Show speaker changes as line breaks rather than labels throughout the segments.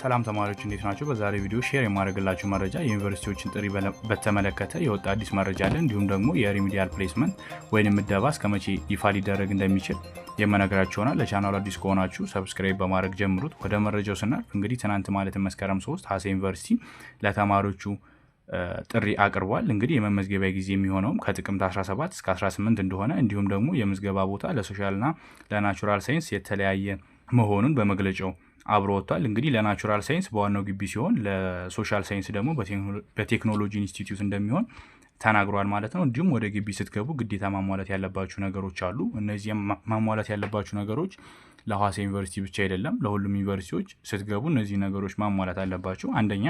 ሰላም ተማሪዎች እንዴት ናችሁ? በዛሬ ቪዲዮ ሼር የማድረግላችሁ መረጃ የዩኒቨርሲቲዎችን ጥሪ በተመለከተ የወጣ አዲስ መረጃ አለ። እንዲሁም ደግሞ የሪሚዲያል ፕሌስመንት ወይንም ምደባ እስከመቼ ይፋ ሊደረግ እንደሚችል የመነግራችሁ ይሆናል። ለቻናሉ አዲስ ከሆናችሁ ሰብስክራይብ በማድረግ ጀምሩት። ወደ መረጃው ስናልፍ እንግዲህ ትናንት ማለት መስከረም 3 ሀዋሳ ዩኒቨርሲቲ ለተማሪዎቹ ጥሪ አቅርቧል። እንግዲህ የመመዝገቢያ ጊዜ የሚሆነውም ከጥቅምት 17 እስከ 18 እንደሆነ እንዲሁም ደግሞ የምዝገባ ቦታ ለሶሻልና ለናቹራል ሳይንስ የተለያየ መሆኑን በመግለጫው አብሮ ወጥቷል። እንግዲህ ለናቹራል ሳይንስ በዋናው ግቢ ሲሆን ለሶሻል ሳይንስ ደግሞ በቴክኖሎጂ ኢንስቲትዩት እንደሚሆን ተናግሯል ማለት ነው። እንዲሁም ወደ ግቢ ስትገቡ ግዴታ ማሟላት ያለባችሁ ነገሮች አሉ። እነዚህም ማሟላት ያለባችሁ ነገሮች ለሐዋሳ ዩኒቨርሲቲ ብቻ አይደለም፣ ለሁሉም ዩኒቨርሲቲዎች ስትገቡ እነዚህ ነገሮች ማሟላት አለባችሁ። አንደኛ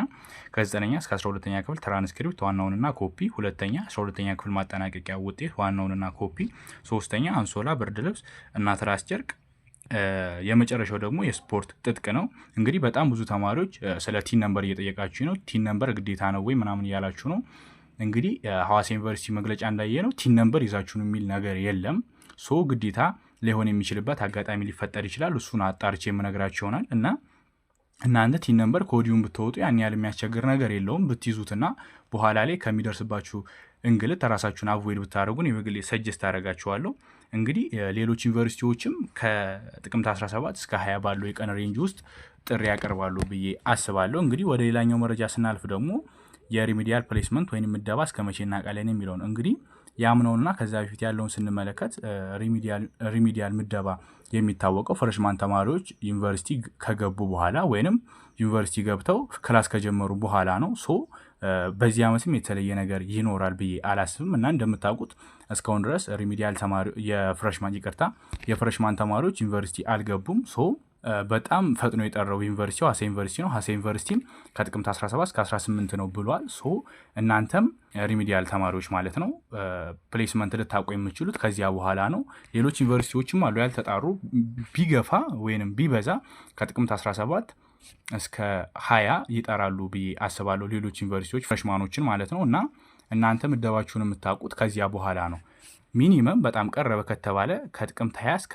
ከ9ኛ እስከ 12ኛ ክፍል ትራንስክሪፕት ዋናውንና ኮፒ፣ ሁለተኛ 12ኛ ክፍል ማጠናቀቂያ ውጤት ዋናውንና ኮፒ፣ ሶስተኛ አንሶላ፣ ብርድ ልብስ እና ትራስ ጨርቅ፣ የመጨረሻው ደግሞ የስፖርት ትጥቅ ነው። እንግዲህ በጣም ብዙ ተማሪዎች ስለ ቲን ነምበር እየጠየቃችሁ ነው። ቲን ነምበር ግዴታ ነው ወይ ምናምን እያላችሁ ነው። እንግዲህ ሐዋሳ ዩኒቨርሲቲ መግለጫ እንዳየ ነው ቲን ነምበር ይዛችሁን የሚል ነገር የለም። ሶ ግዴታ ሊሆን የሚችልበት አጋጣሚ ሊፈጠር ይችላል። እሱን አጣርቼ የምነግራችሁ ይሆናል እና እናንተ ቲን ነምበር ኮዲውን ብትወጡ ያን ያህል የሚያስቸግር ነገር የለውም። ብትይዙትና በኋላ ላይ ከሚደርስባችሁ እንግልት ራሳችሁን አቮይድ ብታደርጉን የበግሌ ሰጀስት አደርጋችኋለሁ። እንግዲህ ሌሎች ዩኒቨርሲቲዎችም ከጥቅምት 17 እስከ 20 ባለው የቀን ሬንጅ ውስጥ ጥሪ ያቀርባሉ ብዬ አስባለሁ። እንግዲህ ወደ ሌላኛው መረጃ ስናልፍ ደግሞ የሪሚዲያል ፕሌስመንት ወይም ምደባ እስከመቼ እናውቃለን የሚለው ነው። እንግዲህ ያምነውና ከዛ በፊት ያለውን ስንመለከት ሪሚዲያል ምደባ የሚታወቀው ፍሬሽማን ተማሪዎች ዩኒቨርሲቲ ከገቡ በኋላ ወይንም ዩኒቨርሲቲ ገብተው ክላስ ከጀመሩ በኋላ ነው። ሶ በዚህ ዓመትም የተለየ ነገር ይኖራል ብዬ አላስብም እና እንደምታውቁት እስካሁን ድረስ ሪሚዲያል የፍሬሽማን ተማሪዎች ዩኒቨርሲቲ አልገቡም። ሶ በጣም ፈጥኖ የጠራው ዩኒቨርሲቲው ሐዋሳ ዩኒቨርሲቲ ነው። ሐዋሳ ዩኒቨርሲቲም ከጥቅምት 17 እስከ 18 ነው ብሏል። ሶ እናንተም ሪሚዲያል ተማሪዎች ማለት ነው ፕሌስመንት ልታውቁ የምችሉት ከዚያ በኋላ ነው። ሌሎች ዩኒቨርሲቲዎችም አሉ ያልተጣሩ፣ ቢገፋ ወይንም ቢበዛ ከጥቅምት 17 እስከ 20 ይጠራሉ ብዬ አስባለሁ። ሌሎች ዩኒቨርሲቲዎች ፍሬሽማኖችን ማለት ነው እና እናንተ ምደባችሁን የምታውቁት ከዚያ በኋላ ነው። ሚኒመም በጣም ቀረበ ከተባለ ከጥቅምት 20 እስከ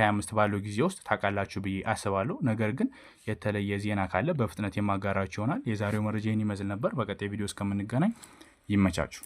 25 ባለው ጊዜ ውስጥ ታውቃላችሁ ብዬ አስባለሁ። ነገር ግን የተለየ ዜና ካለ በፍጥነት የማጋራችሁ ይሆናል። የዛሬው መረጃ ይህን ይመስል ነበር። በቀጣይ ቪዲዮ እስከምንገናኝ ይመቻችሁ።